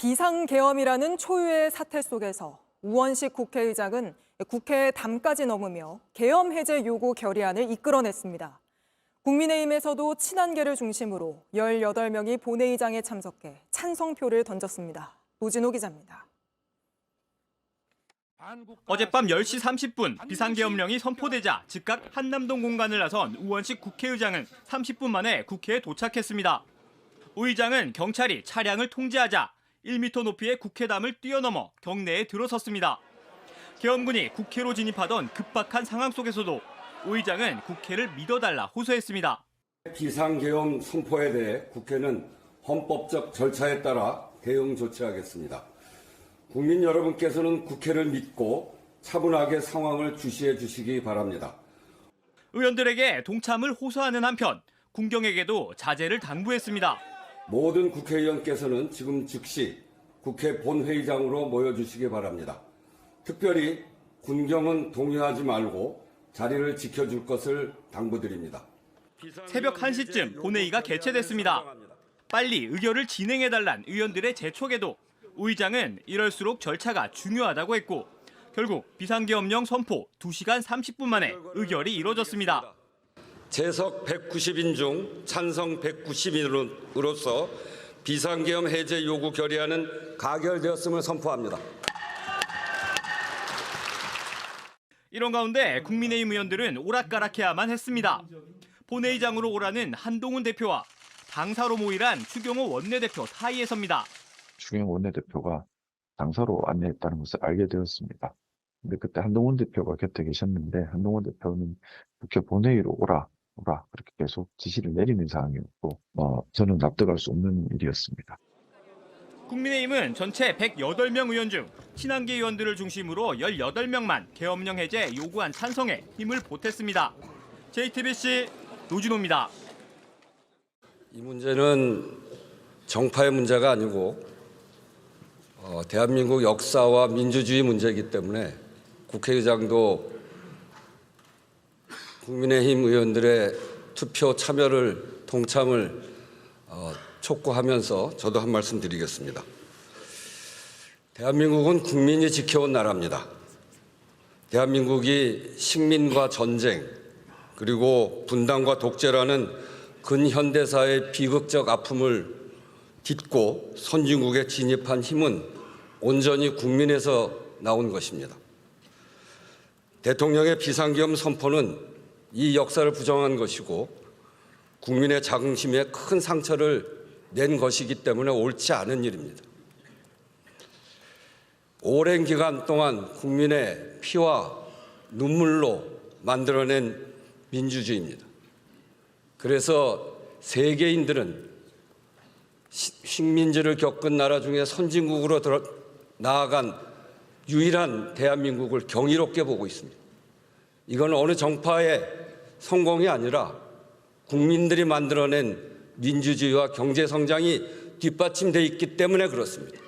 비상계엄이라는 초유의 사태 속에서 우원식 국회의장은 국회의 담까지 넘으며 계엄 해제 요구 결의안을 이끌어냈습니다. 국민의힘에서도 친한계를 중심으로 18명이 본회의장에 참석해 찬성표를 던졌습니다. 노진호 기자입니다. 어젯밤 10시 30분 비상계엄령이 선포되자 즉각 한남동 공간을 나선 우원식 국회의장은 30분 만에 국회에 도착했습니다. 우 의장은 경찰이 차량을 통제하자 1m 높이의 국회담을 뛰어넘어 경내에 들어섰습니다. 계엄군이 국회로 진입하던 급박한 상황 속에서도 우 의장은 국회를 믿어달라 호소했습니다. 비상계엄 선포에 대해 국회는 헌법적 절차에 따라 대응 조치하겠습니다. 국민 여러분께서는 국회를 믿고 차분하게 상황을 주시해 주시기 바랍니다. 의원들에게 동참을 호소하는 한편 군경에게도 자제를 당부했습니다. 모든 국회의원께서는 지금 즉시 국회 본회의장으로 모여주시기 바랍니다. 특별히 군경은 동요하지 말고 자리를 지켜줄 것을 당부드립니다. 새벽 1시쯤 본회의가 개최됐습니다. 빨리 의결을 진행해달란 의원들의 재촉에도 우 의장은 이럴수록 절차가 중요하다고 했고 결국 비상계엄령 선포 2시간 30분 만에 의결이 이뤄졌습니다. 재석 190인 중 찬성 190인으로서 비상계엄 해제 요구 결의안은 가결되었음을 선포합니다. 이런 가운데 국민의힘 의원들은 오락가락해야만 했습니다. 본회의장으로 오라는 한동훈 대표와 당사로 모이란 추경호 원내대표 사이에 섭니다. 추경호 원내대표가 당사로 안내했다는 것을 알게 되었습니다. 근데 그때 한동훈 대표가 곁에 계셨는데 한동훈 대표는 국회 본회의로 오라 그렇게 계속 지시를 내리는 상황이었고 저는 납득할 수 없는 일이었습니다. 국민의힘은 전체 108명 의원 중 친한계 의원들을 중심으로 18명만 계엄령 해제 요구안 찬성에 힘을 보탰습니다. JTBC 노진호입니다. 이 문제는 정파의 문제가 아니고 대한민국 역사와 민주주의 문제이기 때문에 국회의장도 국민의힘 의원들의 투표 참여를 동참을 촉구하면서 저도 한 말씀 드리겠습니다. 대한민국은 국민이 지켜온 나라입니다. 대한민국이 식민과 전쟁 그리고 분단과 독재라는 근현대사의 비극적 아픔을 딛고 선진국에 진입한 힘은 온전히 국민에서 나온 것입니다. 대통령의 비상계엄 선포는 이 역사를 부정한 것이고 국민의 자긍심에 큰 상처를 낸 것이기 때문에 옳지 않은 일입니다. 오랜 기간 동안 국민의 피와 눈물로 만들어낸 민주주의입니다. 그래서 세계인들은 식민지를 겪은 나라 중에 선진국으로 나아간 유일한 대한민국을 경이롭게 보고 있습니다. 이건 어느 정파의 성공이 아니라 국민들이 만들어낸 민주주의와 경제 성장이 뒷받침되어 있기 때문에 그렇습니다.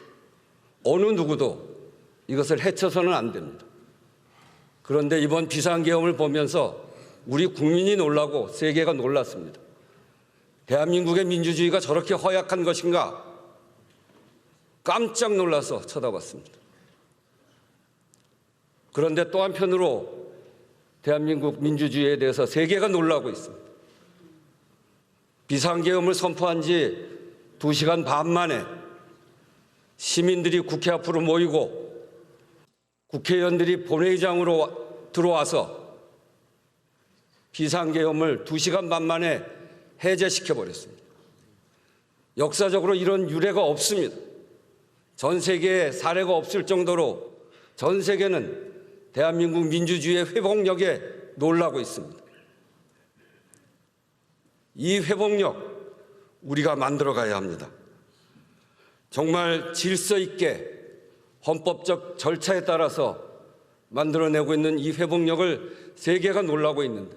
어느 누구도 이것을 해쳐서는 안 됩니다. 그런데 이번 비상계엄을 보면서 우리 국민이 놀라고 세계가 놀랐습니다. 대한민국의 민주주의가 저렇게 허약한 것인가? 깜짝 놀라서 쳐다봤습니다. 그런데 또 한편으로 대한민국 민주주의에 대해서 세계가 놀라고 있습니다. 비상계엄을 선포한 지 2시간 반 만에 시민들이 국회 앞으로 모이고 국회의원들이 본회의장으로 들어와서 비상계엄을 2시간 반 만에 해제시켜버렸습니다. 역사적으로 이런 유례가 없습니다. 전 세계에 사례가 없을 정도로 전 세계는 대한민국 민주주의의 회복력에 놀라고 있습니다. 이 회복력 우리가 만들어가야 합니다. 정말 질서 있게 헌법적 절차에 따라서 만들어내고 있는 이 회복력을 세계가 놀라고 있는데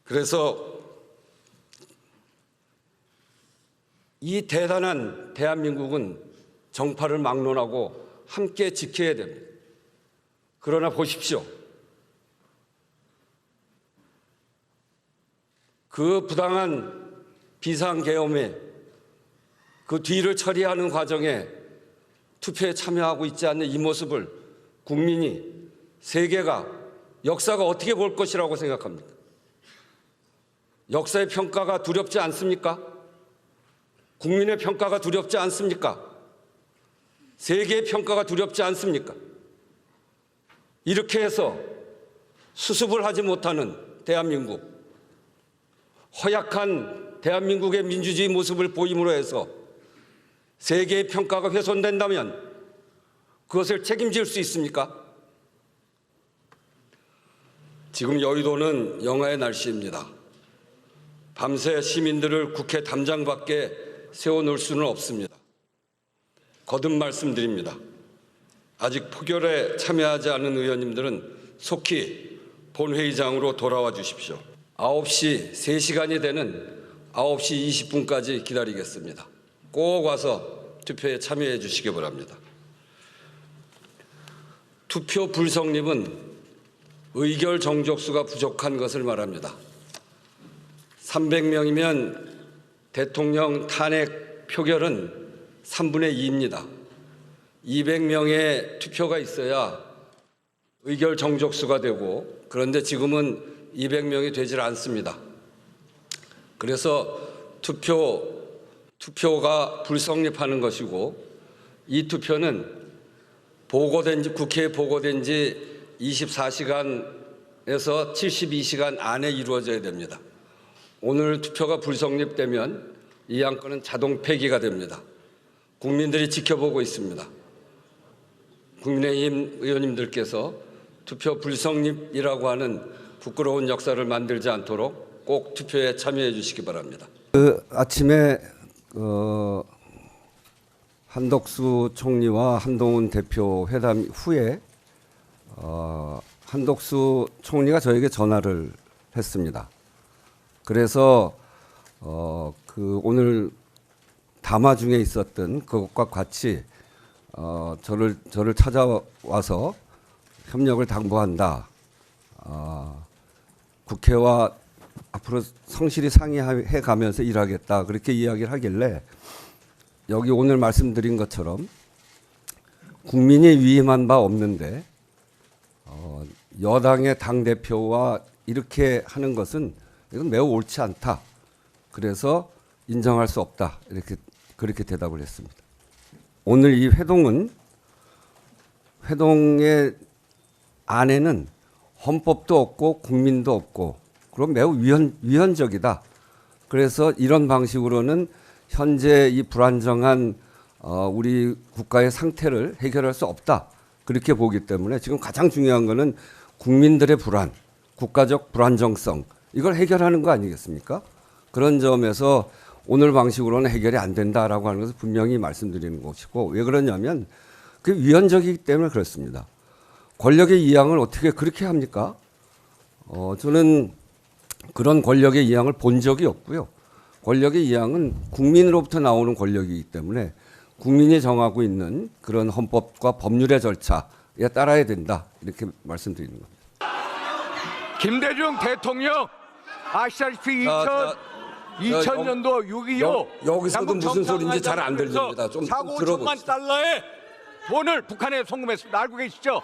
그래서 이 대단한 대한민국은 정파를 막론하고 함께 지켜야 됩니다. 그러나 보십시오. 그 부당한 비상계엄에 그 뒤를 처리하는 과정에 투표에 참여하고 있지 않는 이 모습을 국민이, 세계가, 역사가 어떻게 볼 것이라고 생각합니까? 역사의 평가가 두렵지 않습니까? 국민의 평가가 두렵지 않습니까? 세계의 평가가 두렵지 않습니까? 이렇게 해서 수습을 하지 못하는 대한민국, 허약한 대한민국의 민주주의 모습을 보임으로 해서 세계의 평가가 훼손된다면 그것을 책임질 수 있습니까? 지금 여의도는 영하의 날씨입니다. 밤새 시민들을 국회 담장 밖에 세워놓을 수는 없습니다. 거듭 말씀드립니다. 아직 표결에 참여하지 않은 의원님들은 속히 본회의장으로 돌아와 주십시오. 9시 3시간이 되는 9시 20분까지 기다리겠습니다. 꼭 와서 투표에 참여해 주시기 바랍니다. 투표 불성립은 의결 정족수가 부족한 것을 말합니다. 300명이면 대통령 탄핵 표결은 3분의 2입니다. 200명의 투표가 있어야 의결 정족수가 되고, 그런데 지금은 200명이 되질 않습니다. 그래서 투표가 불성립하는 것이고, 이 투표는 국회에 보고된 지 24시간에서 72시간 안에 이루어져야 됩니다. 오늘 투표가 불성립되면 이 안건은 자동 폐기가 됩니다. 국민들이 지켜보고 있습니다. 국민의힘 의원님들께서 투표 불성립이라고 하는 부끄러운 역사를 만들지 않도록 꼭 투표에 참여해 주시기 바랍니다. 아침에 한덕수 총리와 한동훈 대표 회담 후에 한덕수 총리가 저에게 전화를 했습니다. 그래서 오늘 담화 중에 있었던 그것과 같이 저를 찾아와서 협력을 당부한다. 국회와 앞으로 성실히 상의해 가면서 일하겠다. 그렇게 이야기를 하길래 여기 오늘 말씀드린 것처럼 국민이 위임한 바 없는데 여당의 당대표와 이렇게 하는 것은 이건 매우 옳지 않다. 그래서 인정할 수 없다. 그렇게 대답을 했습니다. 오늘 이 회동의 안에는 헌법도 없고 국민도 없고 그럼 매우 위헌적이다. 그래서 이런 방식으로는 현재 이 불안정한 우리 국가의 상태를 해결할 수 없다. 그렇게 보기 때문에 지금 가장 중요한 것은 국민들의 불안, 국가적 불안정성 이걸 해결하는 거 아니겠습니까? 그런 점에서 오늘 방식으로는 해결이 안 된다라고 하는 것을 분명히 말씀드리는 것이고, 왜 그러냐면 그게 위헌적이기 때문에 그렇습니다. 권력의 이양을 어떻게 그렇게 합니까? 저는 그런 권력의 이양을 본 적이 없고요. 권력의 이양은 국민으로부터 나오는 권력이기 때문에 국민이 정하고 있는 그런 헌법과 법률의 절차에 따라야 된다. 이렇게 말씀드리는 겁니다. 김대중 대통령 아시다시피 2000년도 6.25 여기서도 무슨 소리인지 잘 안 들립니다. 좀 4억 5천만 들어봅시다. 달러의 돈을 북한에 송금했습니다. 알고 계시죠?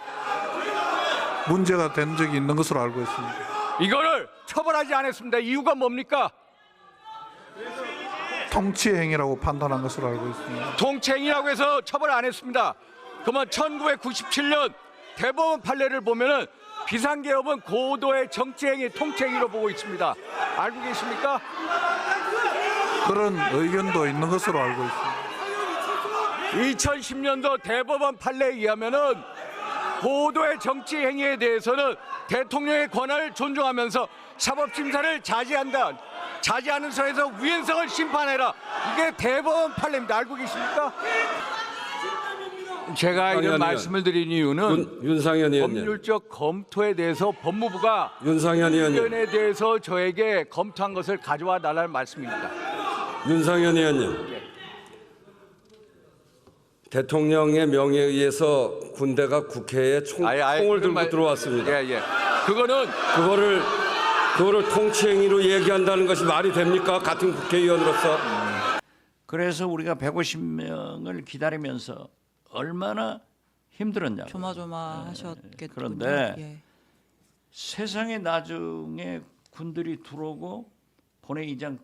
문제가 된 적이 있는 것으로 알고 있습니다. 이거를 처벌하지 않았습니다. 이유가 뭡니까? 통치행위라고 판단한 것으로 알고 있습니다. 통치행위라고 해서 처벌 안 했습니다. 그러면 1997년 대법원 판례를 보면은 비상계엄은 고도의 정치행위, 통치행위로 보고 있습니다. 알고 계십니까? 그런 의견도 있는 것으로 알고 있습니다. 2010년도 대법원 판례에 의하면은 고도의 정치 행위에 대해서는 대통령의 권한을 존중하면서 사법심사를 자제한다. 자제하는 선에서 위헌성을 심판해라. 이게 대법원 판례입니다. 알고 계십니까? 제가 이런 말씀을 드린 이유는 윤상현 의원님. 법률적 검토에 대해서 법무부가 윤상현 의원님. 의견에 대해서 저에게 검토한 것을 가져와 달라는 말씀입니다. 윤상현 의원님. 대통령의 명예에 의해서 군대가 국회에 총을 들고 들어왔습니다. 예. 그거는 그거를 통치행위로 얘기한다는 것이 말이 됩니까? 같은 국회의원으로서. 그래서 우리가 150명을 기다리면서 얼마나 힘들었냐. 조마조마하셨겠군요. 그런데 예. 세상에 나중에 군들이 들어오고 본회의장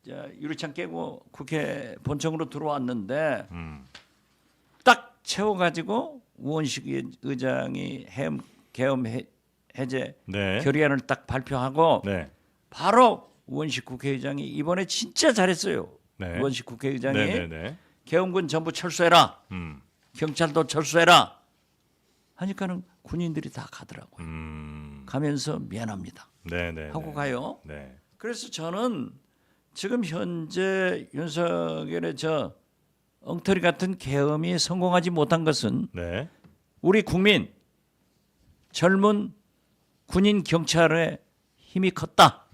유리창 깨고 국회 본청으로 들어왔는데 딱 채워가지고 우원식 의장이 계엄 해제 네. 결의안을 딱 발표하고 네. 바로 우원식 국회의장이 이번에 진짜 잘했어요. 네. 우원식 국회의장이 네네네. 계엄군 전부 철수해라. 경찰도 철수해라. 하니까는 군인들이 다 가더라고요. 가면서 미안합니다. 네네. 하고 가요. 네. 그래서 저는 지금 현재 윤석열의 저 엉터리 같은 계엄이 성공하지 못한 것은 네. 우리 국민 젊은 군인 경찰의 힘이 컸다.